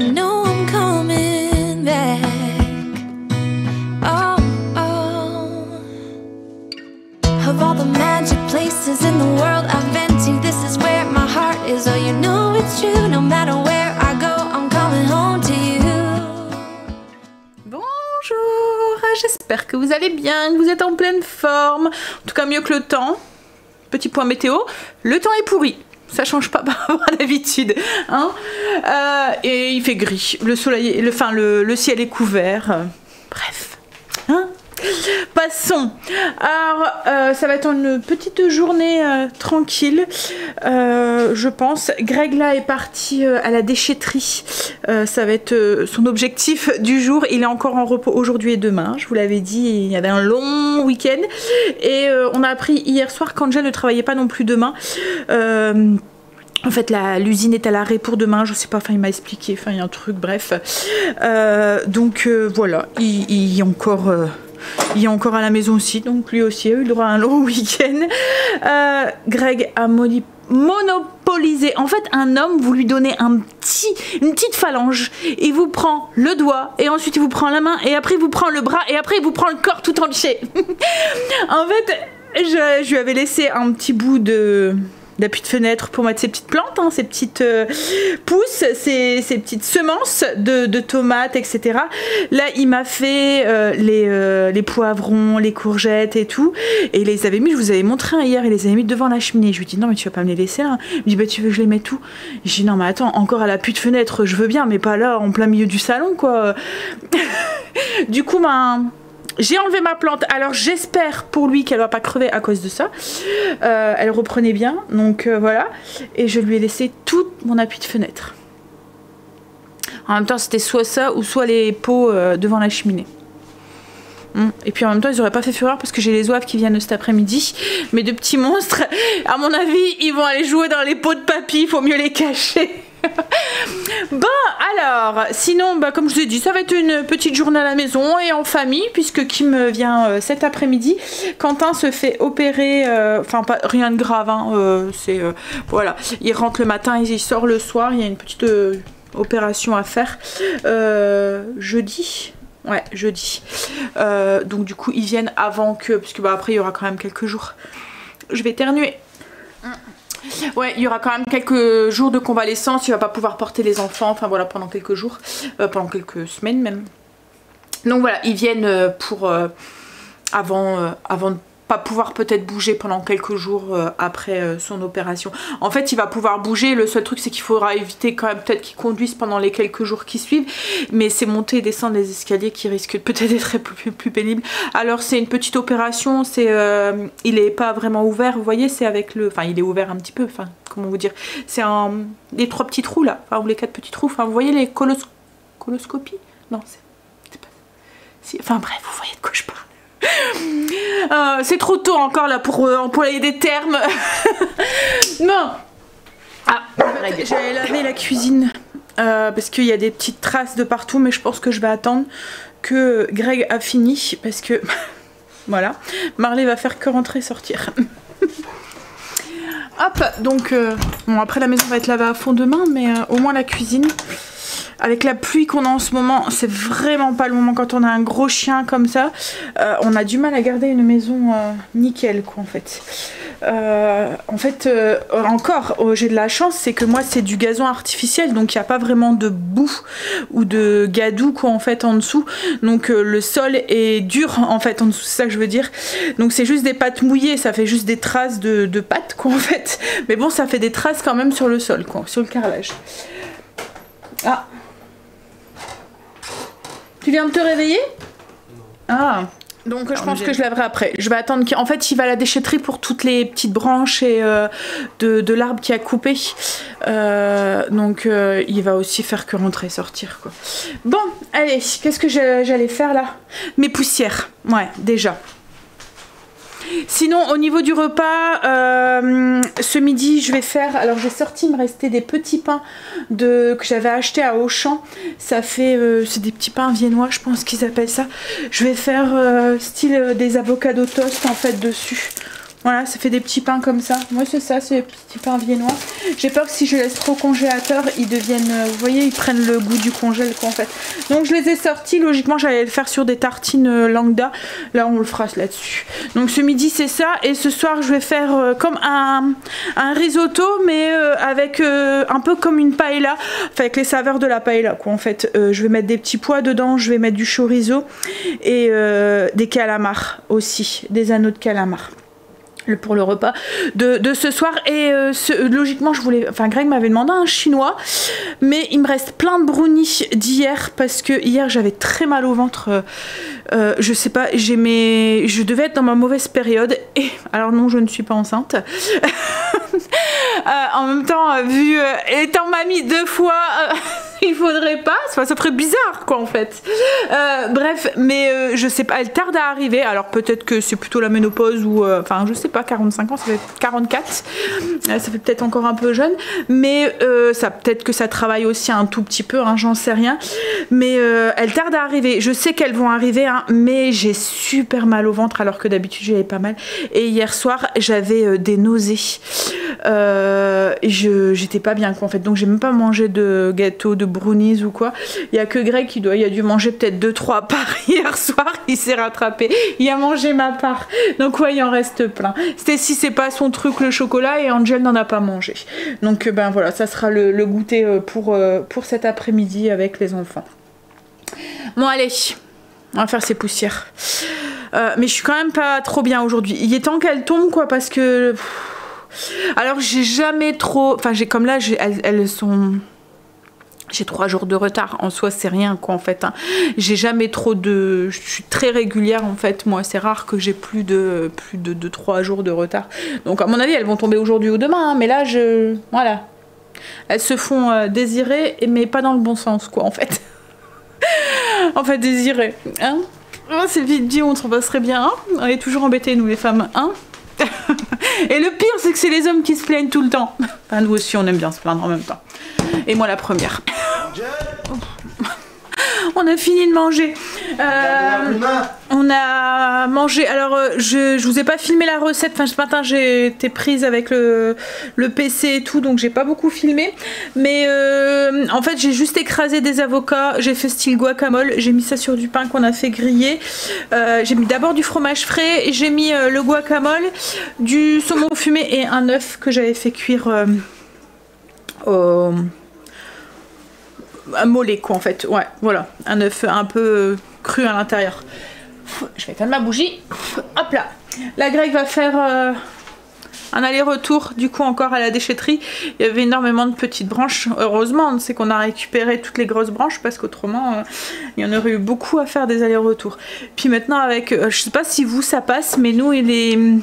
I know I'm coming back. Oh, oh. Of all the magic places in the world I've been to, this is where my heart is. Oh, you know it's true. No matter where I go, I'm coming home to you. Bonjour, j'espère que vous allez bien, que vous êtes en pleine forme. En tout cas mieux que le temps. Petit point météo, le temps est pourri. Ça change pas par rapport à d'habitude, hein. Et il fait gris. Le soleil, le ciel est couvert. Bref, hein. Passons. Alors, ça va être une petite journée tranquille, je pense. Greg là est parti à la déchetterie. Ça va être son objectif du jour. Il est encore en repos aujourd'hui et demain. Je vous l'avais dit, il y avait un long week-end. Et on a appris hier soir qu'Angel ne travaillait pas non plus demain. En fait, l'usine est à l'arrêt pour demain, je sais pas, enfin il m'a expliqué, enfin il y a un truc, bref. Donc voilà, il est encore à la maison aussi, donc lui aussi a eu le droit à un long week-end. Greg a monopolisé. En fait, un homme, vous lui donnez une petite phalange, il vous prend le doigt, et ensuite il vous prend la main, et après il vous prend le bras, et après il vous prend le corps tout entier. En fait, je lui avais laissé un petit bout d'appui de fenêtre pour mettre ses petites plantes, hein, ses petites pousses, ses petites semences de tomates, etc. Là, il m'a fait les poivrons, les courgettes et tout. Et il les avait mis, je vous avais montré hier, il les avait mis devant la cheminée. Je lui dis non mais tu vas pas me les laisser là. Il me dit bah tu veux que je les mette où? Je dis non mais attends, encore à l'appui de fenêtre, je veux bien, mais pas là en plein milieu du salon quoi. Du coup, j'ai enlevé ma plante, alors j'espère pour lui qu'elle va pas crever à cause de ça. Elle reprenait bien, donc voilà. Et je lui ai laissé tout mon appui de fenêtre. En même temps, c'était soit ça ou soit les pots devant la cheminée. Et puis en même temps, ils auraient pas fait fureur parce que j'ai les oeufs qui viennent cet après-midi. Mais de petits monstres, à mon avis, ils vont aller jouer dans les pots de papy, il faut mieux les cacher. Bon alors sinon comme je vous ai dit ça va être une petite journée à la maison et en famille puisque Kim vient cet après-midi. Quentin se fait opérer, enfin pas rien de grave hein, c'est voilà, il rentre le matin et il sort le soir, il y a une petite opération à faire jeudi. Ouais, jeudi. Donc du coup ils viennent avant que, puisque après il y aura quand même quelques jours. Je vais éternuer. Ouais, il y aura quand même quelques jours de convalescence, il va pas pouvoir porter les enfants, enfin voilà, pendant quelques jours, pendant quelques semaines même. Donc voilà, ils viennent pour avant de pas pouvoir peut-être bouger pendant quelques jours après son opération. En fait, il va pouvoir bouger, le seul truc c'est qu'il faudra éviter quand même peut-être qu'il conduise pendant les quelques jours qui suivent, mais c'est monter et descendre les escaliers qui risquent peut-être d'être plus pénible. Alors c'est une petite opération, c'est il est pas vraiment ouvert, vous voyez, c'est avec le, enfin il est ouvert un petit peu, enfin comment vous dire, c'est les 3 petits trous là, enfin ou les 4 petits trous, enfin vous voyez les coloscopies, non c'est pas, si, enfin bref, vous voyez de quoi je parle. C'est trop tôt encore là pour employer des termes. Non. Ah, j'allais laver la cuisine parce qu'il y a des petites traces de partout, mais je pense que je vais attendre que Greg a fini parce que voilà, Marley va faire que rentrer et sortir. Hop, donc bon après la maison va être lavée à fond demain, mais au moins la cuisine. Avec la pluie qu'on a en ce moment, c'est vraiment pas le moment quand on a un gros chien comme ça. On a du mal à garder une maison nickel quoi en fait. Encore, j'ai de la chance, c'est que moi c'est du gazon artificiel, donc il n'y a pas vraiment de boue ou de gadou quoi en fait en dessous. Donc le sol est dur en fait en dessous, c'est ça que je veux dire. Donc c'est juste des pâtes mouillées, ça fait juste des traces de pâtes quoi en fait. Mais bon, ça fait des traces quand même sur le sol quoi, sur le carrelage. Ah. Tu viens de te réveiller? Ah. Donc je pense que je laverai après. Je vais attendre qu'en fait il va à la déchetterie pour toutes les petites branches et de l'arbre qui a coupé. Donc il va aussi faire que rentrer et sortir quoi. Bon, allez, qu'est-ce que j'allais faire là? Mes poussières. Ouais, déjà. Sinon au niveau du repas, ce midi je vais faire, alors j'ai sorti, il me restait des petits pains que j'avais acheté à Auchan. Ça fait, c'est des petits pains viennois je pense qu'ils appellent ça. Je vais faire style des avocado toast en fait dessus. Voilà, ça fait des petits pains comme ça. Moi c'est ça, c'est des petits pains viennois. J'ai peur que si je laisse trop au congélateur, ils deviennent, vous voyez, ils prennent le goût du congèle quoi en fait. Donc je les ai sortis, logiquement j'allais le faire sur des tartines lambda. Là on le fera là-dessus. Donc ce midi c'est ça, et ce soir je vais faire comme un risotto, mais avec un peu comme une paella, enfin, avec les saveurs de la paella quoi en fait. Je vais mettre des petits pois dedans, je vais mettre du chorizo et des calamars aussi, des anneaux de calamars pour le repas de ce soir. Et logiquement je voulais, enfin Greg m'avait demandé un chinois, mais il me reste plein de brownies d'hier parce que hier j'avais très mal au ventre. Je sais pas, je devais être dans ma mauvaise période, et alors non, je ne suis pas enceinte. En même temps, vu étant mamie 2 fois, il faudrait pas, ça ferait bizarre quoi en fait. Bref, mais je sais pas, elle tarde à arriver, alors peut-être que c'est plutôt la ménopause ou enfin je sais pas, 45 ans, ça fait 44, ça fait peut-être encore un peu jeune, mais ça peut-être que ça travaille aussi un tout petit peu, hein, j'en sais rien, mais elle tarde à arriver. Je sais qu'elles vont arriver, hein, mais j'ai super mal au ventre alors que d'habitude j'avais pas mal, et hier soir j'avais des nausées. J'étais pas bien quoi en fait, donc j'ai même pas mangé de gâteau, de brownies ou quoi. Il y a que Greg il a dû manger peut-être 2-3 parts hier soir, il s'est rattrapé, il a mangé ma part, donc ouais il en reste plein. Stacy c'est pas son truc le chocolat, et Angel n'en a pas mangé, donc ben voilà, ça sera le goûter pour cet après-midi avec les enfants. Bon allez, on va faire ces poussières. Mais je suis quand même pas trop bien aujourd'hui, il est temps qu'elle tombe quoi, parce que alors j'ai jamais trop, enfin j'ai comme là elles sont, j'ai 3 jours de retard, en soi c'est rien quoi en fait, hein. J'ai jamais trop de, je suis très régulière en fait, moi c'est rare que j'ai plus de 3 jours de retard, donc à mon avis elles vont tomber aujourd'hui ou demain, hein, mais là voilà, elles se font désirer, mais pas dans le bon sens quoi en fait. En fait désirer, hein, oh, c'est vite dit, on s'en passerait bien, hein, on est toujours embêtés nous les femmes, hein. Et le pire c'est que c'est les hommes qui se plaignent tout le temps. Enfin, nous aussi on aime bien se plaindre en même temps. Et moi la première. On a fini de manger. On a mangé. Alors je vous ai pas filmé la recette. Enfin ce matin j'ai été prise avec le PC et tout, donc j'ai pas beaucoup filmé. Mais en fait j'ai juste écrasé des avocats. J'ai fait style guacamole. J'ai mis ça sur du pain qu'on a fait griller. J'ai mis d'abord du fromage frais. J'ai mis le guacamole, du saumon fumé et un œuf que j'avais fait cuire un mollet quoi en fait, ouais voilà, un œuf un peu cru à l'intérieur. Je vais éteindre ma bougie, hop là. La Greg va faire un aller-retour du coup encore à la déchetterie. Il y avait énormément de petites branches, heureusement c'est qu'on a récupéré toutes les grosses branches, parce qu'autrement il y en aurait eu beaucoup à faire des allers-retours. Puis maintenant avec, je sais pas si vous ça passe, mais nous les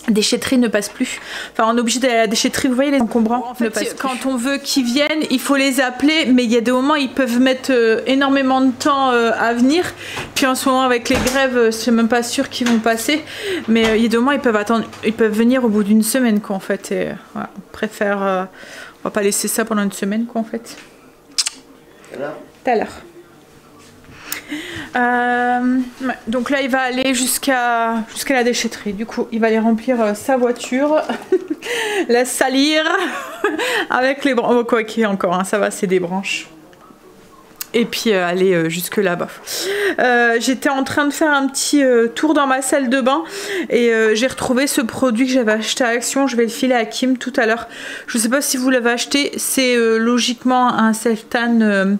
déchetterie ne passe plus. Enfin on est obligé d'aller à la déchetterie, vous voyez les encombrants en fait, quand on veut qu'ils viennent il faut les appeler, mais il y a des moments ils peuvent mettre énormément de temps à venir, puis en ce moment avec les grèves c'est même pas sûr qu'ils vont passer, mais il y a des moments ils peuvent attendre, ils peuvent venir au bout d'une semaine quoi en fait, et voilà, on préfère on va pas laisser ça pendant une semaine quoi en fait. Tout à l'heure. Ouais, donc là il va aller jusqu'à la déchetterie, du coup il va aller remplir sa voiture, la salir avec les branches, quoi qu'il y ait encore, hein, ça va, c'est des branches, et puis aller jusque là-bas. J'étais en train de faire un petit tour dans ma salle de bain, et j'ai retrouvé ce produit que j'avais acheté à Action. Je vais le filer à Kim tout à l'heure, je sais pas si vous l'avez acheté, c'est logiquement un self-tan,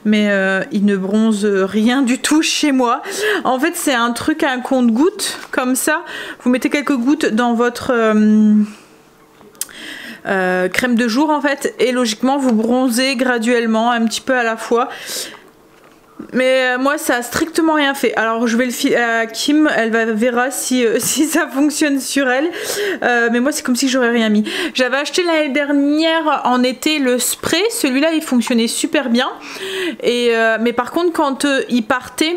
mais il ne bronze rien du tout chez moi. En fait c'est un truc à un compte-gouttes comme ça, vous mettez quelques gouttes dans votre crème de jour en fait, et logiquement vous bronzez graduellement un petit peu à la fois. Mais moi ça a strictement rien fait, alors je vais le filer à Kim, elle verra si ça fonctionne sur elle, mais moi c'est comme si j'aurais rien mis. J'avais acheté l'année dernière en été le spray, celui-là il fonctionnait super bien, et mais par contre quand il partait,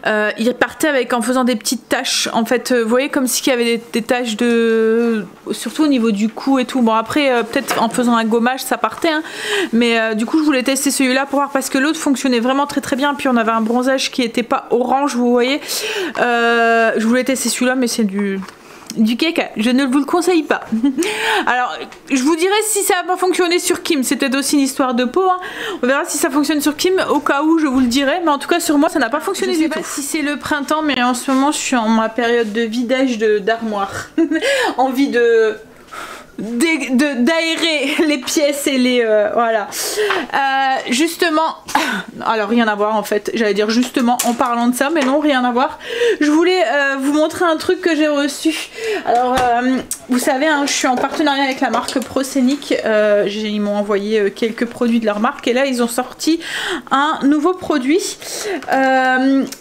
il partait avec en faisant des petites taches en fait, vous voyez, comme s'il y avait des taches de, surtout au niveau du cou et tout. Bon après peut-être en faisant un gommage ça partait hein. Mais du coup je voulais tester celui-là pour voir, parce que l'autre fonctionnait vraiment très très bien, puis on avait un bronzage qui était pas orange, vous voyez. Je voulais tester celui-là, mais c'est du caca, je ne vous le conseille pas. Alors je vous dirai si ça va pas fonctionner sur Kim, c'est peut-être aussi une histoire de peau hein. On verra si ça fonctionne sur Kim, au cas où je vous le dirai, mais en tout cas sur moi ça n'a pas fonctionné du tout. Je sais pas si c'est le printemps, mais en ce moment je suis en ma période de vidage d'armoire. Envie d'aérer les pièces et les voilà. Justement, alors rien à voir en fait, j'allais dire justement en parlant de ça, mais non, rien à voir. Je voulais vous montrer un truc que j'ai reçu. Alors vous savez hein, je suis en partenariat avec la marque Proscenic, ils m'ont envoyé quelques produits de leur marque, et là ils ont sorti un nouveau produit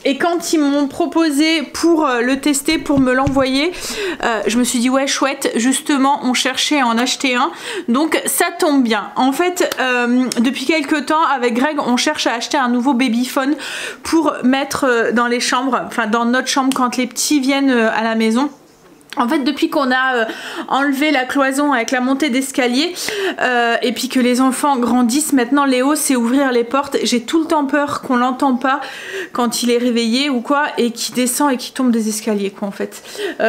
et quand ils m'ont proposé pour le tester, pour me l'envoyer, je me suis dit ouais chouette, justement on cherche à en acheter un, donc ça tombe bien. En fait depuis quelques temps avec Greg on cherche à acheter un nouveau babyphone pour mettre dans les chambres, enfin dans notre chambre quand les petits viennent à la maison. En fait depuis qu'on a enlevé la cloison avec la montée d'escalier et puis que les enfants grandissent, maintenant Léo c'est ouvrir les portes. J'ai tout le temps peur qu'on l'entende pas quand il est réveillé ou quoi, et qu'il descend et qu'il tombe des escaliers quoi en fait.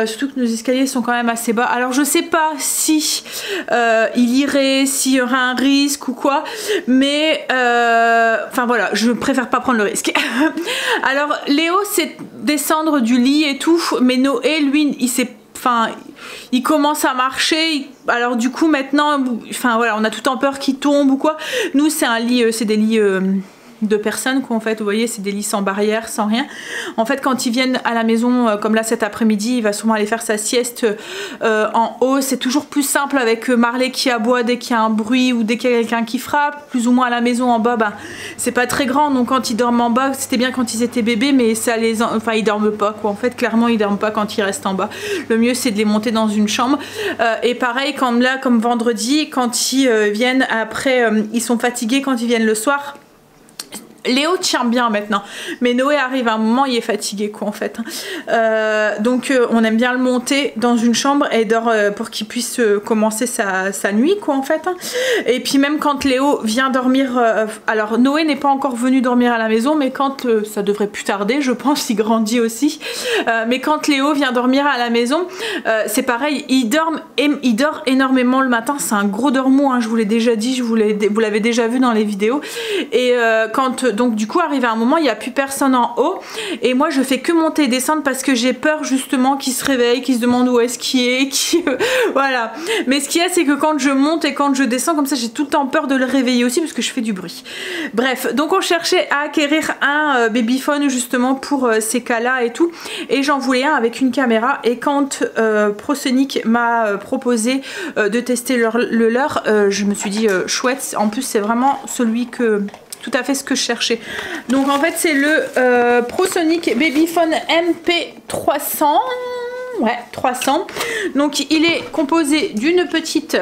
Surtout que nos escaliers sont quand même assez bas. Alors je sais pas si il irait, s'il y aura un risque ou quoi, mais enfin voilà, je préfère pas prendre le risque. Alors Léo c'est descendre du lit et tout, mais Noé lui il commence à marcher, alors du coup maintenant, enfin voilà, on a tout le temps peur qu'il tombe ou quoi. Nous c'est un lit, c'est des lits de personnes quoi en fait, vous voyez, c'est des lits sans barrière, sans rien. En fait quand ils viennent à la maison comme là cet après-midi, il va sûrement aller faire sa sieste en haut. C'est toujours plus simple avec Marley qui aboie dès qu'il y a un bruit ou dès qu'il y a quelqu'un qui frappe. Plus ou moins à la maison en bas, c'est pas très grand, donc quand ils dorment en bas, c'était bien quand ils étaient bébés, mais ça les enfin ils dorment pas quoi en fait, clairement ils dorment pas quand ils restent en bas. Le mieux c'est de les monter dans une chambre et pareil comme là, comme vendredi, quand ils viennent après, ils sont fatigués quand ils viennent le soir. Léo tient bien maintenant, mais Noé arrive à un moment, il est fatigué quoi en fait. Donc on aime bien le monter dans une chambre et dort pour qu'il puisse commencer sa nuit quoi en fait. Et puis même quand Léo vient dormir, alors Noé n'est pas encore venu dormir à la maison, mais quand ça devrait plus tarder, je pense, il grandit aussi. Mais quand Léo vient dormir à la maison, c'est pareil, il dort énormément le matin, c'est un gros dormou, hein, je vous l'ai déjà dit, vous l'avez déjà vu dans les vidéos. Et donc du coup arrivé à un moment il n'y a plus personne en haut et moi je fais que monter et descendre parce que j'ai peur justement qu'il se réveille, qu'il se demande où est-ce qu'il est, voilà. Mais ce qu'il y a c'est que quand je monte et quand je descends comme ça, j'ai tout le temps peur de le réveiller aussi parce que je fais du bruit. Bref, donc on cherchait à acquérir un babyphone justement pour ces cas là et tout, et j'en voulais un avec une caméra, et quand Proscenic m'a proposé de tester le leur, je me suis dit chouette, en plus c'est vraiment celui que tout à fait ce que je cherchais. Donc en fait c'est le Proscenic Babyphone MP300, ouais 300. Donc il est composé d'une petite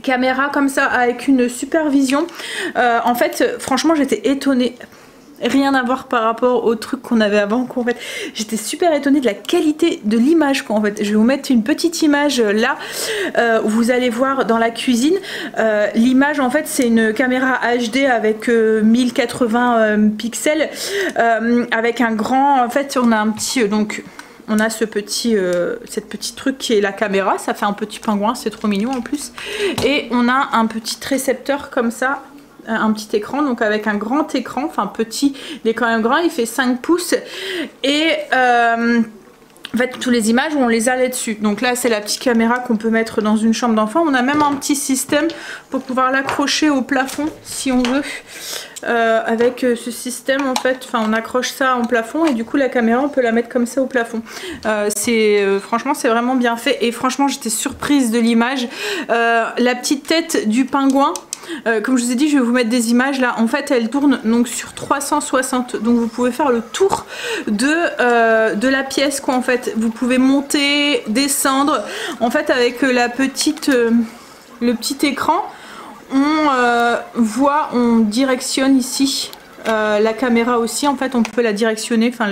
caméra comme ça avec une supervision. En fait franchement j'étais étonnée. Rien à voir par rapport au truc qu'on avait avant quoi, en fait. J'étais super étonnée de la qualité de l'image quoi, en fait. Je vais vous mettre une petite image là où vous allez voir dans la cuisine l'image. En fait c'est une caméra HD avec 1080 pixels avec un grand, en fait on a un petit donc on a ce petit cette petite truc qui est la caméra, ça fait un petit pingouin, c'est trop mignon en plus, et on a un petit récepteur comme ça, un petit écran, donc avec un grand écran, enfin petit, il est quand même grand, il fait 5 pouces, et en fait toutes les images on les a là-dessus. Donc là c'est la petite caméra qu'on peut mettre dans une chambre d'enfant. On a même un petit système pour pouvoir l'accrocher au plafond si on veut. Avec ce système en fait, enfin on accroche ça en plafond et du coup la caméra on peut la mettre comme ça au plafond. Franchement c'est vraiment bien fait, et franchement j'étais surprise de l'image. La petite tête du pingouin, comme je vous ai dit, je vais vous mettre des images là. En fait elle tourne donc sur 360, donc vous pouvez faire le tour de la pièce quoi en fait. Vous pouvez monter, descendre, en fait avec la petite le petit écran on voit, on directionne ici La caméra aussi, en fait, on peut la directionner, enfin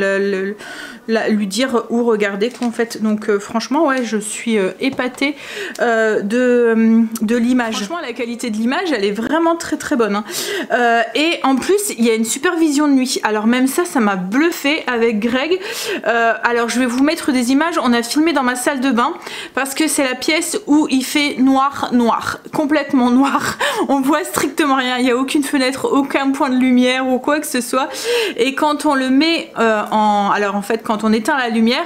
lui dire où regarder quoi, en fait. Donc franchement, ouais, je suis épatée de l'image. Franchement, la qualité de l'image, elle est vraiment très très bonne. Hein. Et en plus, il y a une supervision de nuit. Alors même ça m'a bluffé avec Greg. Alors je vais vous mettre des images. On a filmé dans ma salle de bain parce que c'est la pièce où il fait noir, complètement noir. On voit strictement rien. Il n'y a aucune fenêtre, aucun point de lumière ou quoi que ce soit. Et quand on le met alors en fait, quand on éteint la lumière,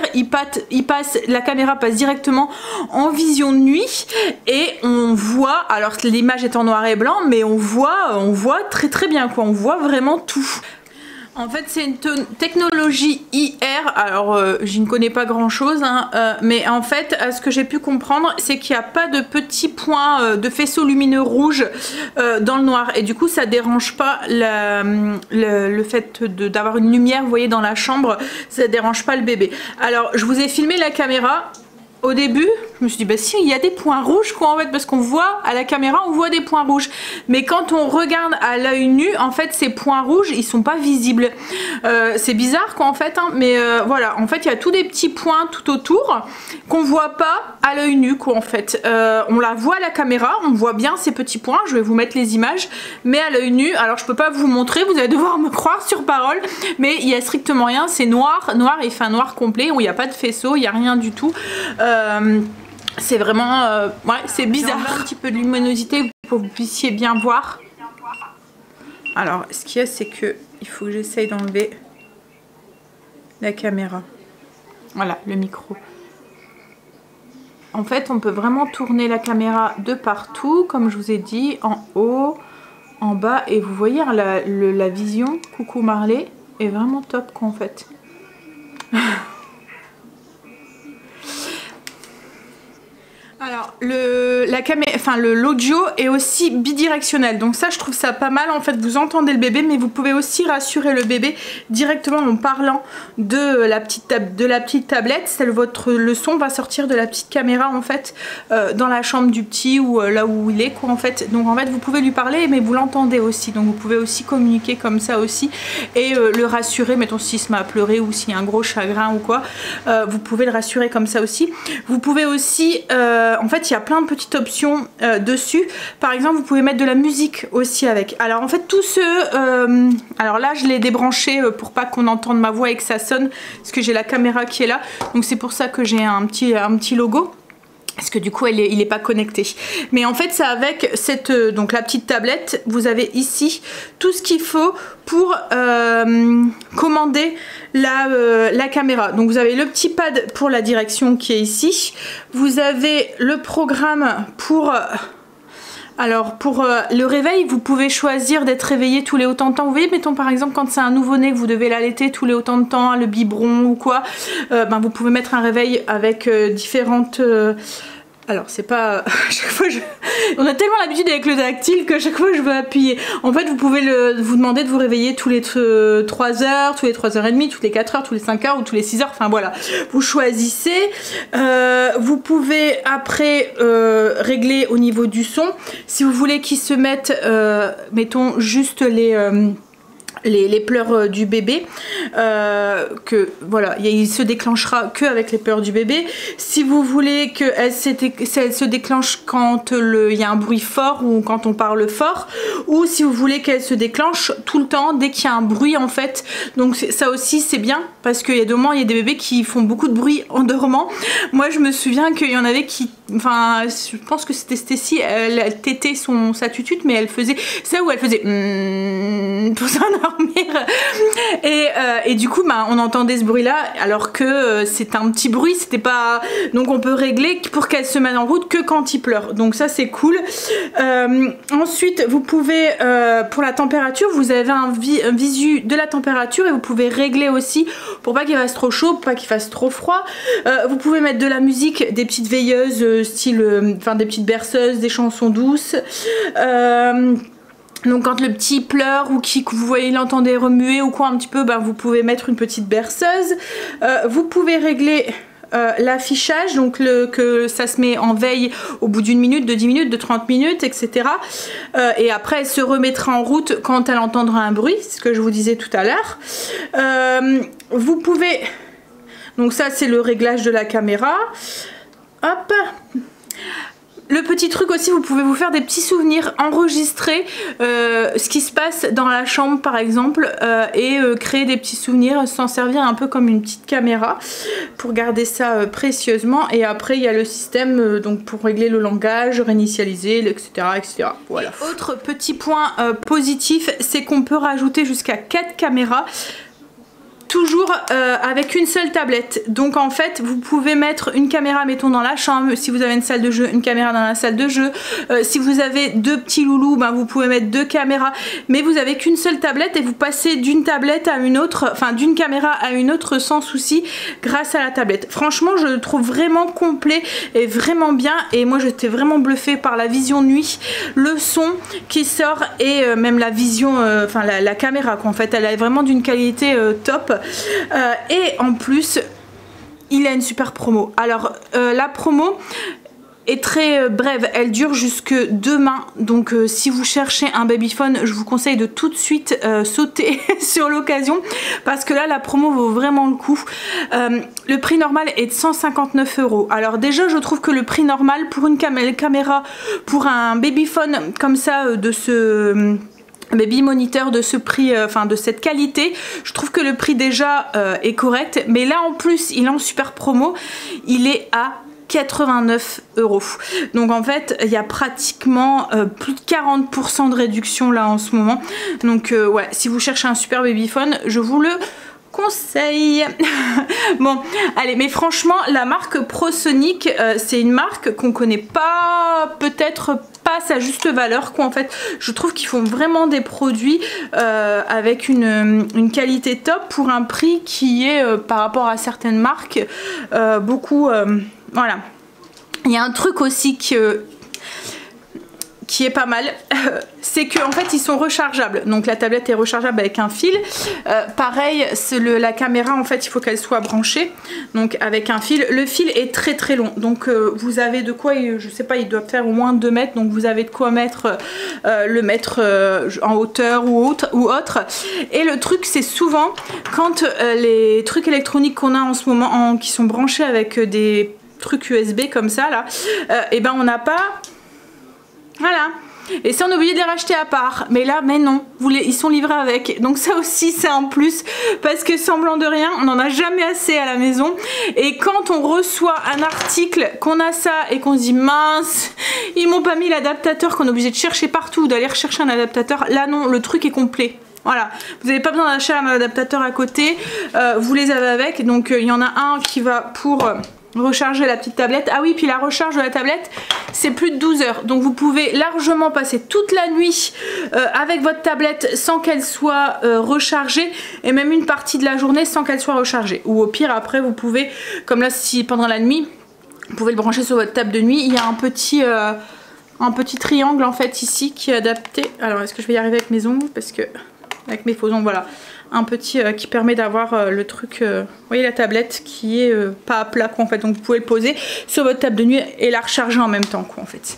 la caméra passe directement en vision de nuit et on voit, alors l'image est en noir et blanc, mais on voit très très bien quoi, on voit vraiment tout. En fait, c'est une technologie IR, alors je ne connais pas grand chose, hein, mais en fait, à ce que j'ai pu comprendre, c'est qu'il n'y a pas de petits points de faisceaux lumineux rouges dans le noir. Et du coup, ça dérange pas le fait d'avoir une lumière, vous voyez, dans la chambre, ça dérange pas le bébé. Alors, je vous ai filmé la caméra. Au début, je me suis dit, bah si, il y a des points rouges quoi en fait, parce qu'on voit à la caméra, on voit des points rouges. Mais quand on regarde à l'œil nu, en fait, ces points rouges, ils sont pas visibles. C'est bizarre quoi en fait, hein, mais voilà, en fait, il y a tous des petits points tout autour qu'on voit pas à l'œil nu quoi en fait. On la voit à la caméra, on voit bien ces petits points, je vais vous mettre les images, mais à l'œil nu, alors je peux pas vous montrer, vous allez devoir me croire sur parole, mais il y a strictement rien, c'est noir, il fait un noir complet, où il n'y a pas de faisceau, il n'y a rien du tout. C'est vraiment ouais, c'est bizarre. Un petit peu de luminosité pour que vous puissiez bien voir. Alors ce qu'il y a, c'est que il faut que j'essaye d'enlever la caméra. Voilà, le micro. En fait, on peut vraiment tourner la caméra de partout, comme je vous ai dit, en haut, en bas, et vous voyez hein, la vision, coucou Marley, est vraiment top quoi en fait. Alors l'audio est aussi bidirectionnel, donc ça je trouve ça pas mal en fait, vous entendez le bébé mais vous pouvez aussi rassurer le bébé directement en parlant de la petite tablette. Le son va sortir de la petite caméra en fait dans la chambre du petit ou là où il est quoi en fait. Donc en fait vous pouvez lui parler mais vous l'entendez aussi, donc vous pouvez aussi communiquer comme ça aussi et le rassurer, mettons s'il se met à pleurer ou s'il y a un gros chagrin ou quoi, vous pouvez le rassurer comme ça aussi. Vous pouvez aussi en fait il y a plein de petites options dessus, par exemple vous pouvez mettre de la musique aussi avec. Alors en fait tous ceux alors là je l'ai débranché pour pas qu'on entende ma voix et que ça sonne parce que j'ai la caméra qui est là, donc c'est pour ça que j'ai un petit logo. Parce que du coup il est pas connecté. Mais en fait c'est avec cette donc la petite tablette, vous avez ici tout ce qu'il faut pour commander la caméra. Donc vous avez le petit pad pour la direction qui est ici. Vous avez le programme pour... Alors pour le réveil, vous pouvez choisir d'être réveillé tous les autant de temps. Vous voyez, mettons par exemple quand c'est un nouveau-né que vous devez l'allaiter tous les autant de temps, le biberon ou quoi, ben, vous pouvez mettre un réveil avec différentes... Alors c'est pas... chaque fois on a tellement l'habitude avec le tactile que chaque fois je veux appuyer. En fait vous pouvez vous demander de vous réveiller tous les 3 heures, tous les 3h30, toutes les 4 heures, tous les 5 heures ou tous les 6 heures. Enfin voilà, vous choisissez. Vous pouvez après régler au niveau du son. Si vous voulez qu'il se mette, mettons juste les pleurs du bébé, que voilà, il se déclenchera que avec les pleurs du bébé. Si vous voulez qu'elle se déclenche quand il y a un bruit fort ou quand on parle fort, ou si vous voulez qu'elle se déclenche tout le temps dès qu'il y a un bruit en fait. Donc ça aussi c'est bien parce qu'il y a des moments, il y a des bébés qui font beaucoup de bruit en dormant. Moi je me souviens qu'il y en avait qui, enfin je pense que c'était Stacy, elle tétait sa tutute, mais elle faisait ça où elle faisait pour s'endormir. Et du coup bah, on entendait ce bruit là alors que c'est un petit bruit, c'était pas, donc on peut régler pour qu'elle se mette en route que quand il pleure, donc ça c'est cool. Ensuite vous pouvez pour la température, vous avez un visu de la température et vous pouvez régler aussi pour pas qu'il fasse trop chaud, pour pas qu'il fasse trop froid. Vous pouvez mettre de la musique, des petites veilleuses style, enfin des petites berceuses, des chansons douces. Donc quand le petit pleure ou que vous voyez l'entendez remuer ou quoi un petit peu, ben vous pouvez mettre une petite berceuse. Vous pouvez régler l'affichage, donc que ça se met en veille au bout d'une minute, de 10 minutes, de 30 minutes, etc. Et après elle se remettra en route quand elle entendra un bruit, ce que je vous disais tout à l'heure. Vous pouvez, donc ça c'est le réglage de la caméra. Hop. Le petit truc aussi, vous pouvez vous faire des petits souvenirs, enregistrer ce qui se passe dans la chambre par exemple, et créer des petits souvenirs, s'en servir un peu comme une petite caméra pour garder ça précieusement. Et après il y a le système donc pour régler le langage, réinitialiser, etc. etc. Voilà. Et autre petit point positif, c'est qu'on peut rajouter jusqu'à 4 caméras. Toujours avec une seule tablette. Donc en fait vous pouvez mettre une caméra mettons dans la chambre, si vous avez une salle de jeu, une caméra dans la salle de jeu. Si vous avez 2 petits loulous, ben, vous pouvez mettre 2 caméras. Mais vous avez qu'une seule tablette et vous passez d'une tablette à une autre, enfin d'une caméra à une autre sans souci grâce à la tablette. Franchement je le trouve vraiment complet et vraiment bien. Et moi j'étais vraiment bluffée par la vision nuit, le son qui sort et même la vision, enfin la caméra quoi. En fait elle est vraiment d'une qualité top. Et en plus il a une super promo. Alors la promo est très brève, elle dure jusque demain. Donc si vous cherchez un babyphone, je vous conseille de tout de suite sauter sur l'occasion parce que là la promo vaut vraiment le coup. Le prix normal est de 159 €. Alors déjà je trouve que le prix normal pour une caméra, pour un babyphone comme ça de ce baby moniteur de ce prix, enfin de cette qualité, je trouve que le prix déjà est correct. Mais là en plus il est en super promo, il est à 89 €. Donc en fait il y a pratiquement plus de 40% de réduction là en ce moment. Donc ouais, si vous cherchez un super babyphone, je vous le conseille. Bon allez, mais franchement la marque ProSonic, c'est une marque qu'on connaît pas, peut-être pas sa juste valeur quoi. En fait je trouve qu'ils font vraiment des produits avec une qualité top pour un prix qui est par rapport à certaines marques beaucoup voilà. Il y a un truc aussi qui est pas mal, c'est que en fait ils sont rechargeables. Donc la tablette est rechargeable avec un fil. Pareil, la caméra en fait il faut qu'elle soit branchée. Donc avec un fil. Le fil est très très long. Donc vous avez de quoi, je sais pas, il doit faire au moins 2 mètres. Donc vous avez de quoi mettre le mettre en hauteur ou autre. Et le truc c'est souvent quand les trucs électroniques qu'on a en ce moment qui sont branchés avec des trucs USB comme ça là, et ben on n'a pas. Voilà. Et ça on est obligé de les racheter à part. Mais là, mais non, ils sont livrés avec. Donc ça aussi c'est un plus. Parce que semblant de rien, on n'en a jamais assez à la maison. Et quand on reçoit un article, qu'on a ça et qu'on se dit mince, ils m'ont pas mis l'adaptateur, qu'on est obligé de chercher partout, d'aller rechercher un adaptateur. Là non, le truc est complet. Voilà, vous n'avez pas besoin d'acheter un adaptateur à côté. Vous les avez avec. Donc il y en a un qui va pour recharger la petite tablette. Ah oui, puis la recharge de la tablette c'est plus de 12 heures, donc vous pouvez largement passer toute la nuit avec votre tablette sans qu'elle soit rechargée, et même une partie de la journée sans qu'elle soit rechargée. Ou au pire après vous pouvez, comme là si pendant la nuit vous pouvez le brancher sur votre table de nuit. Il y a un petit triangle en fait ici qui est adapté. Alors est-ce que je vais y arriver avec mes ongles, parce que avec mes faux ongles, voilà, un petit qui permet d'avoir le truc, vous voyez la tablette qui est pas à plat quoi en fait, donc vous pouvez le poser sur votre table de nuit et la recharger en même temps quoi en fait.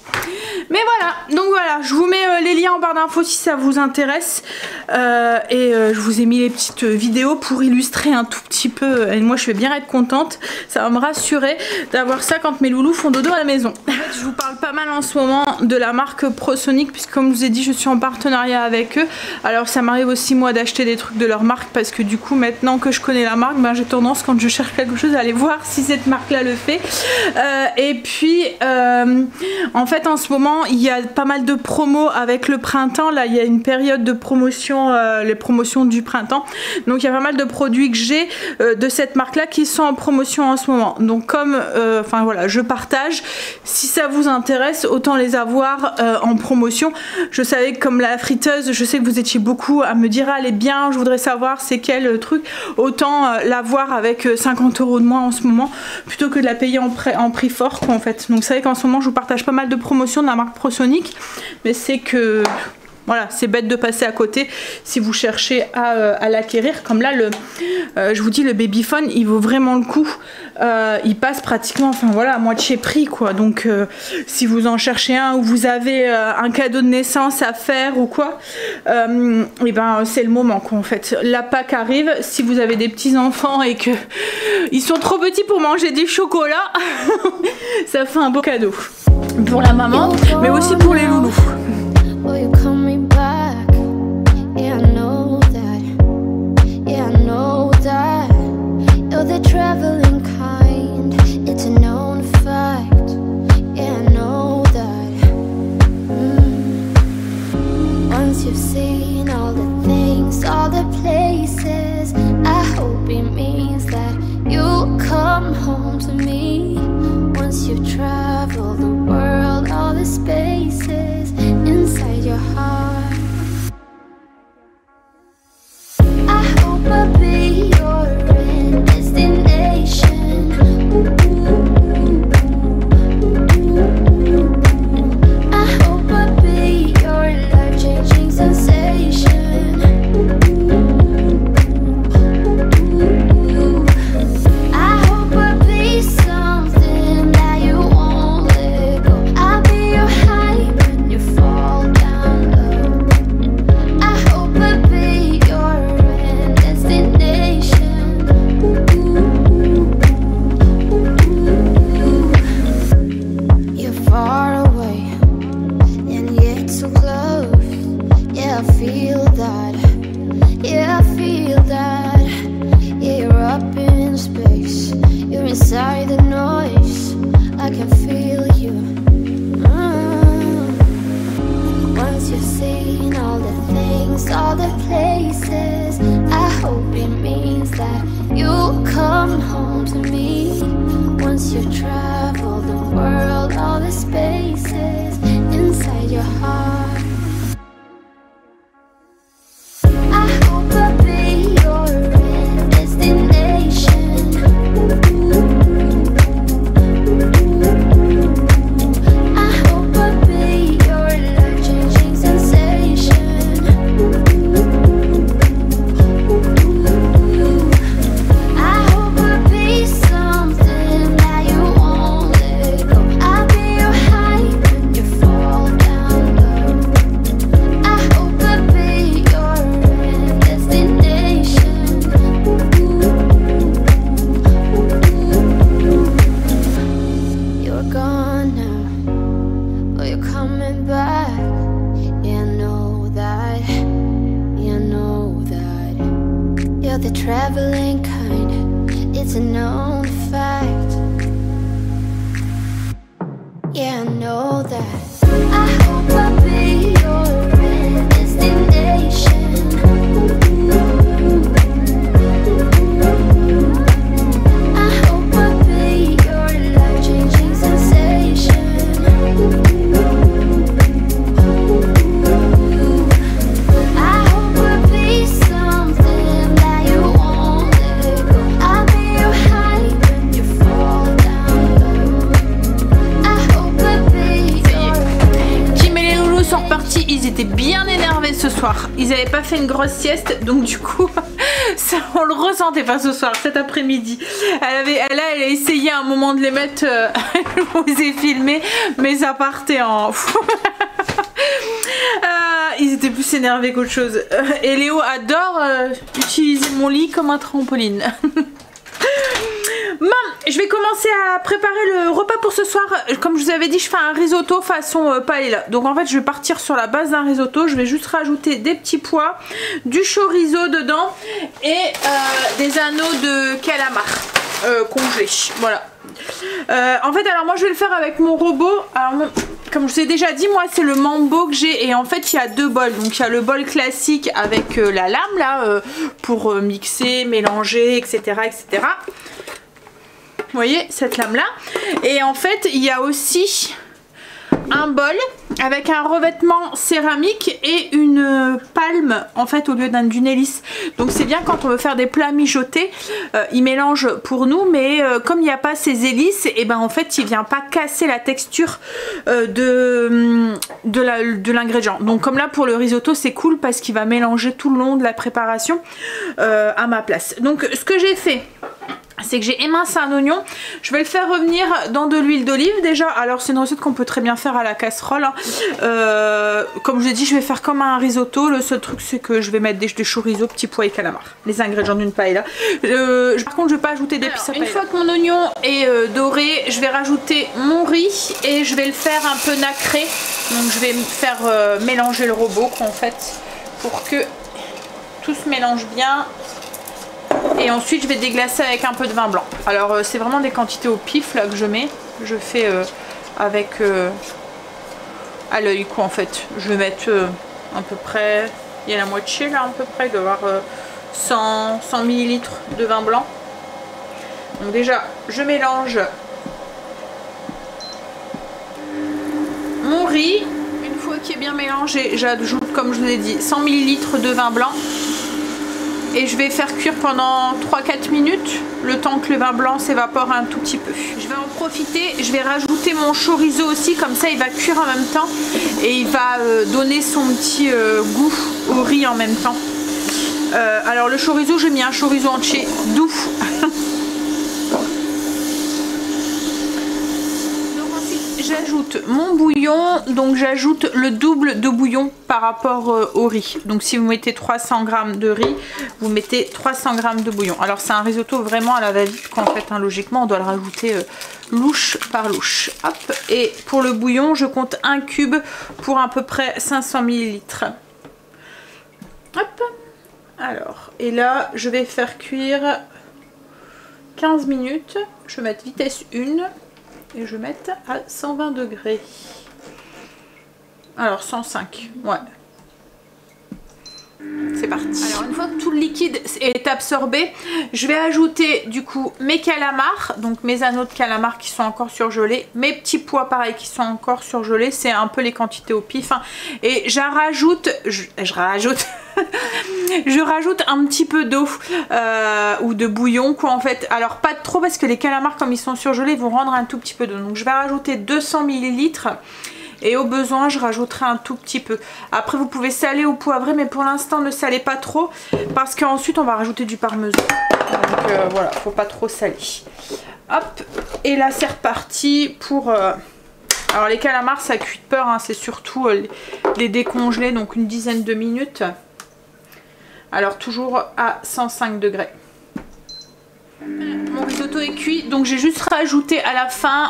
Mais voilà, donc voilà, je vous mets les liens en barre d'infos si ça vous intéresse, et je vous ai mis les petites vidéos pour illustrer un tout petit peu, et moi je vais bien être contente, ça va me rassurer d'avoir ça quand mes loulous font dodo à la maison. En fait je vous parle pas mal en ce moment de la marque ProSonic, puisque comme je vous ai dit je suis en partenariat avec eux. Alors ça m'arrive aussi moi d'acheter des trucs de leur marque, parce que du coup maintenant que je connais la marque, ben, j'ai tendance quand je cherche quelque chose à aller voir si cette marque là le fait. Et puis en fait en ce moment il y a pas mal de promos avec le printemps. Là il y a une période de promotion, les promotions du printemps, donc il y a pas mal de produits que j'ai de cette marque là qui sont en promotion en ce moment. Donc comme enfin voilà, je partage, si ça vous intéresse autant les avoir en promotion. Je savais que comme la friteuse, je sais que vous étiez beaucoup à me dire ah, elle est bien, je voudrais savoir c'est quel truc, autant l'avoir avec 50 € de moins en ce moment plutôt que de la payer en prix fort quoi, en fait. Donc c'est vrai qu'en ce moment je vous partage pas mal de promotions de la marque ProSonic, mais c'est que Voilà, c'est bête de passer à côté si vous cherchez à l'acquérir. Comme là, je vous dis, le Babyphone, il vaut vraiment le coup. Il passe pratiquement, enfin voilà, à moitié prix, quoi. Donc, si vous en cherchez un ou vous avez un cadeau de naissance à faire ou quoi, et ben c'est le moment, quoi, en fait. La Pâques arrive. Si vous avez des petits enfants et que ils sont trop petits pour manger du chocolat, ça fait un beau cadeau pour la maman, mais aussi pour les loulous. Will you coming back? Yeah, I know that. Yeah, I know that. You're the traveling kind. It's a known fact. Yeah, I know that. Once you've seen all the things, all the places, I hope it means that you'll come home to me. Once you've traveled the world, all the spaces inside your heart, I hope I'll be your end destination. I hope I'll be your life-changing sensation. I hope I'll be something that you won't let go. I'll be your high when you fall down low. I hope I'll be your end destination. You're far away and yet so close. Yeah, I feel that. Yeah, I feel that. Yeah, you're up in space. You're inside the noise. I can feel you. Once you've seen all the things, all the places, I hope it means that you'll come home to me. Once you've traveled the world, all the spaces inside your heart, I hope I'll be your end destination. I hope I'll be your life-changing sensation. I hope I'll be something that you won't let go. I'll be your high when you fall down low. I hope I'll be your end destination. You're gone now, but you're coming back. Yeah, I know that. Yeah, I know that. You're the traveling kind. It's a known fact. Yeah, I know that. I hope I'll be your end destination. I hope I'll be your life-changing sensation. I hope I'll be something that you won't let go. I'll be your high when you fall down low. I hope I'll be your Kim et les loulous sont repartis, ils étaient bien énervés ce soir. Ils n'avaient pas fait une grosse sieste, donc du coup, ça, on le ressentait pas ce soir, cet après-midi. Elle a essayé à un moment de les mettre, je vous ai filmé, mais ça partait en... ils étaient plus énervés qu'autre chose. Et Léo adore utiliser mon lit comme un trampoline. Bon, je vais commencer à préparer le repas pour ce soir. Comme je vous avais dit, je fais un risotto façon paella. Donc en fait, je vais partir sur la base d'un risotto. Je vais juste rajouter des petits pois, du chorizo dedans et des anneaux de calamar congelés. Voilà. En fait, alors moi je vais le faire avec mon robot. Alors, comme je vous ai déjà dit, moi c'est le Mambo que j'ai, et en fait il y a deux bols. Donc il y a le bol classique avec la lame là pour mixer, mélanger, etc., etc. Vous voyez cette lame là. Et en fait il y a aussi un bol avec un revêtement céramique et une palme en fait au lieu d'une hélice. Donc c'est bien quand on veut faire des plats mijotés, il mélange pour nous, mais comme il n'y a pas ces hélices, et ben en fait il vient pas casser la texture de de l'ingrédient. Donc comme là pour le risotto c'est cool parce qu'il va mélanger tout le long de la préparation à ma place. Donc ce que j'ai fait, c'est que j'ai émincé un oignon, je vais le faire revenir dans de l'huile d'olive déjà. Alors c'est une recette qu'on peut très bien faire à la casserole, hein. Comme je l'ai dit, je vais faire comme un risotto. Le seul truc c'est que je vais mettre des chorizo, petits pois et calamars, les ingrédients d'une paella. Par contre je vais pas ajouter d'épices à paella. Une fois que mon oignon est doré, je vais rajouter mon riz et je vais le faire un peu nacré. Donc je vais faire mélanger le robot en fait pour que tout se mélange bien. Et ensuite je vais déglacer avec un peu de vin blanc. Alors c'est vraiment des quantités au pif là que je mets. Je fais avec à l'œil quoi en fait. Je vais mettre à peu près, il y a la moitié là à peu près, il doit y avoir 100 ml de vin blanc. Donc déjà je mélange mon riz. Une fois qu'il est bien mélangé, j'ajoute comme je vous ai dit 100 ml de vin blanc. Et je vais faire cuire pendant 3-4 minutes, le temps que le vin blanc s'évapore un tout petit peu. Je vais en profiter, je vais rajouter mon chorizo aussi, comme ça il va cuire en même temps. Et il va donner son petit goût au riz en même temps. Alors le chorizo, j'ai mis un chorizo entier doux. J'ajoute mon bouillon, donc j'ajoute le double de bouillon par rapport au riz. Donc si vous mettez 300 g de riz, vous mettez 300 g de bouillon. Alors c'est un risotto vraiment à la va-vite qu'en fait, hein, logiquement on doit le rajouter louche par louche. Hop. Et pour le bouillon, je compte un cube pour à peu près 500 ml. Hop. Alors, et là je vais faire cuire 15 minutes. Je vais mettre vitesse 1. Et je vais mettre à 120 degrés. Alors 105, ouais. C'est parti. Alors une fois que tout le liquide est absorbé, je vais ajouter du coup mes calamars, donc mes anneaux de calamars qui sont encore surgelés, mes petits pois pareil qui sont encore surgelés, c'est un peu les quantités au pif, hein. Et je rajoute un petit peu d'eau ou de bouillon quoi en fait. Alors pas trop parce que les calamars comme ils sont surgelés ils vont rendre un tout petit peu d'eau. Donc je vais rajouter 200 ml. Et au besoin, je rajouterai un tout petit peu. Après, vous pouvez saler ou poivrer, mais pour l'instant, ne salez pas trop. Parce qu'ensuite, on va rajouter du parmesan. Donc voilà, faut pas trop saler. Hop, et là, c'est reparti pour... Alors, les calamars, ça cuit de peur. Hein, c'est surtout les décongeler, donc une dizaine de minutes. Alors, toujours à 105 degrés. Mon risotto est cuit, donc j'ai juste rajouté à la fin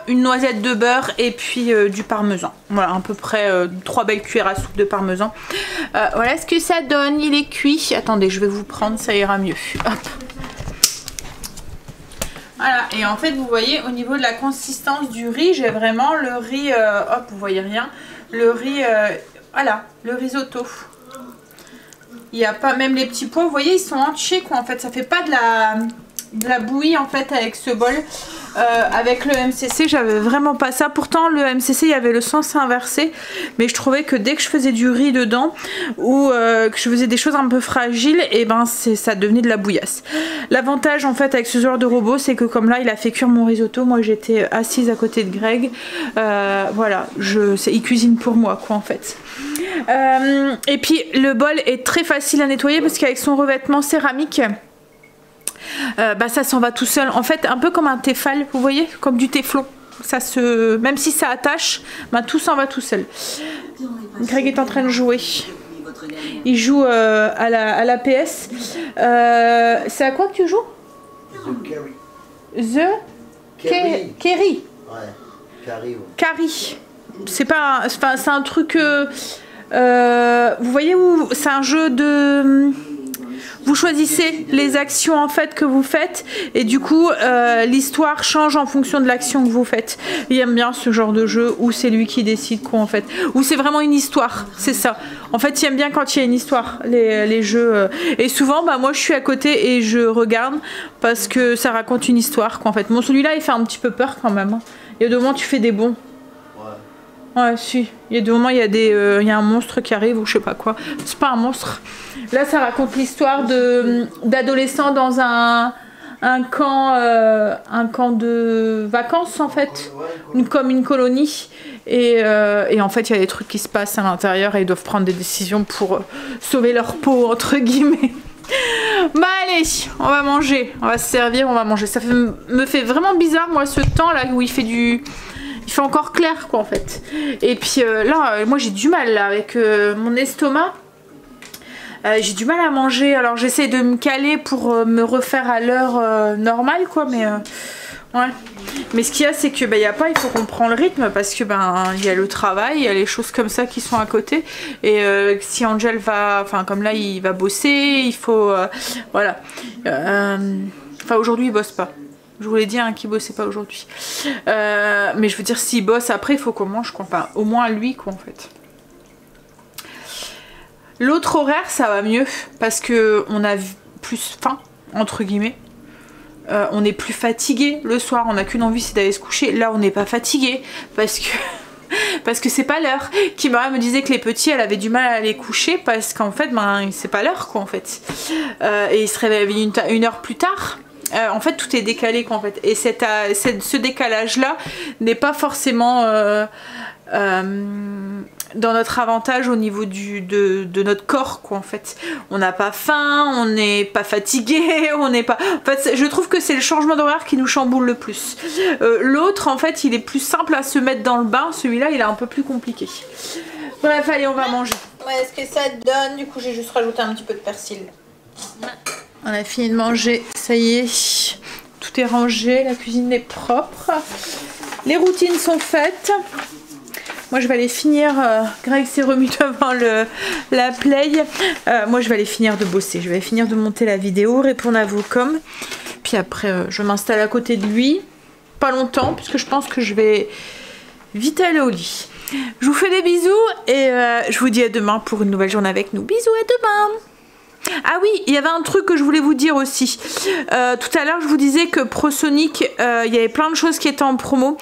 une noisette de beurre et puis du parmesan. Voilà, à peu près 3 belles cuillères à soupe de parmesan. Voilà ce que ça donne, il est cuit. Attendez, je vais vous prendre, ça ira mieux. Hop. Voilà, et en fait vous voyez au niveau de la consistance du riz, j'ai vraiment le riz, hop vous voyez rien, le riz, voilà, le risotto. Il n'y a pas, même les petits pois, vous voyez, ils sont entiers quoi en fait, ça fait pas de la bouillie en fait avec ce bol. Avec le MCC, j'avais vraiment pas ça. Pourtant, le MCC, il y avait le sens inversé, mais je trouvais que dès que je faisais du riz dedans ou que je faisais des choses un peu fragiles, et ben ça devenait de la bouillasse. L'avantage en fait avec ce genre de robot, c'est que comme là, il a fait cuire mon risotto, moi j'étais assise à côté de Greg. Voilà, il cuisine pour moi quoi en fait. Et puis le bol est très facile à nettoyer parce qu'avec son revêtement céramique, bah ça s'en va tout seul. En fait, un peu comme un téfal, vous voyez, comme du téflon. Ça se, même si ça attache, bah tout s'en va tout seul. Greg est en train de jouer. Il joue à la PS. C'est à quoi que tu joues? The Kerry. Kerry. Ouais. Carry. C'est pas, c'est un truc. Vous voyez où c'est un jeu de. Vous choisissez les actions en fait que vous faites et du coup l'histoire change en fonction de l'action que vous faites. Il aime bien ce genre de jeu où c'est lui qui décide quoi en fait. Où c'est vraiment une histoire, c'est ça. En fait il aime bien quand il y a une histoire, les jeux. Et souvent bah, moi je suis à côté et je regarde parce que ça raconte une histoire quoi en fait. Bon celui-là il fait un petit peu peur quand même. Hein. Il y a des moments tu fais des bons. Ouais si, il y a des moments il y a un monstre qui arrive ou je sais pas quoi. C'est pas un monstre. Là ça raconte l'histoire d'adolescents dans un un camp de vacances en fait, comme une colonie. Et en fait, il y a des trucs qui se passent à l'intérieur et ils doivent prendre des décisions pour sauver leur peau, entre guillemets. Bah allez, on va manger, on va se servir, on va manger. Ça me fait vraiment bizarre, moi, ce temps là où il fait encore clair, quoi, en fait. Et puis là, moi, j'ai du mal là avec mon estomac. J'ai du mal à manger, alors j'essaie de me caler pour me refaire à l'heure normale, quoi, mais ouais. Mais ce qu'il y a, c'est que il faut qu'on prenne le rythme parce que il y a le travail, il y a les choses comme ça qui sont à côté. Et si Angel va, enfin comme là il va bosser, il faut voilà. Enfin aujourd'hui il bosse pas. Je vous l'ai dit qu'il bossait pas aujourd'hui. Mais je veux dire s'il bosse après, il faut qu'on mange, quoi. Enfin, au moins lui, quoi, en fait. L'autre horaire ça va mieux parce que on a plus faim, entre guillemets. On est plus fatigué le soir, on n'a qu'une envie, c'est d'aller se coucher. Là on n'est pas fatigué parce que c'est pas l'heure. Kimara me disait que les petits, elle avait du mal à aller coucher parce qu'en fait c'est pas l'heure, quoi, en fait. Et ils se réveillent une heure plus tard. En fait tout est décalé, quoi, en fait. Et ce décalage là n'est pas forcément dans notre avantage au niveau de notre corps, quoi, en fait. On n'a pas faim, on n'est pas fatigué, on n'est pas... En fait, je trouve que c'est le changement d'horaire qui nous chamboule le plus. L'autre, en fait, il est plus simple à se mettre dans le bain. Celui-là, il est un peu plus compliqué. Bref, allez, on va manger. Ouais, ce que ça donne, du coup, j'ai juste rajouté un petit peu de persil. On a fini de manger, ça y est. Tout est rangé, la cuisine est propre. Les routines sont faites. Moi je vais aller finir, Greg s'est remis devant la play. Moi je vais aller finir de bosser, je vais finir de monter la vidéo, répondre à vos coms. Puis après je m'installe à côté de lui, pas longtemps, puisque je pense que je vais vite aller au lit. Je vous fais des bisous et je vous dis à demain pour une nouvelle journée avec nous. Bisous, à demain. Ah oui, il y avait un truc que je voulais vous dire aussi. Tout à l'heure, je vous disais que ProSonic, il y avait plein de choses qui étaient en promo.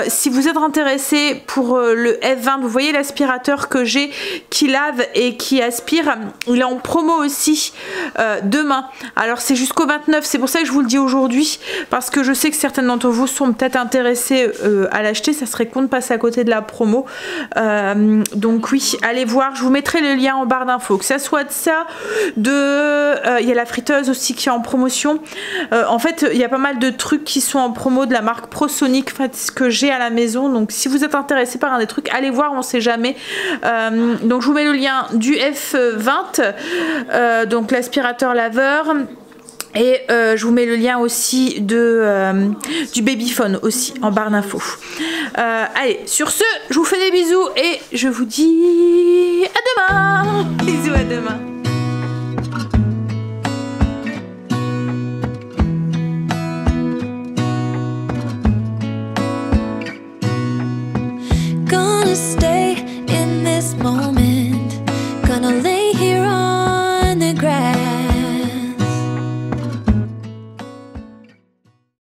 Si vous êtes intéressé pour le F20, vous voyez l'aspirateur que j'ai qui lave et qui aspire. Il est en promo aussi demain. Alors c'est jusqu'au 29, c'est pour ça que je vous le dis aujourd'hui. Parce que je sais que certaines d'entre vous sont peut-être intéressés à l'acheter. Ça serait con de passer à côté de la promo. Donc oui, allez voir. Je vous mettrai le lien en barre d'infos. Que ça soit de ça... il y a la friteuse aussi qui est en promotion. En fait il y a pas mal de trucs qui sont en promo de la marque ProSonic, en fait, ce que j'ai à la maison. Donc si vous êtes intéressé par un des trucs, allez voir, on sait jamais. Donc je vous mets le lien du F20, donc l'aspirateur laveur. Et je vous mets le lien aussi du Babyphone aussi en barre d'infos. Allez, sur ce, je vous fais des bisous et je vous dis à demain. Bisous, à demain. Gonna stay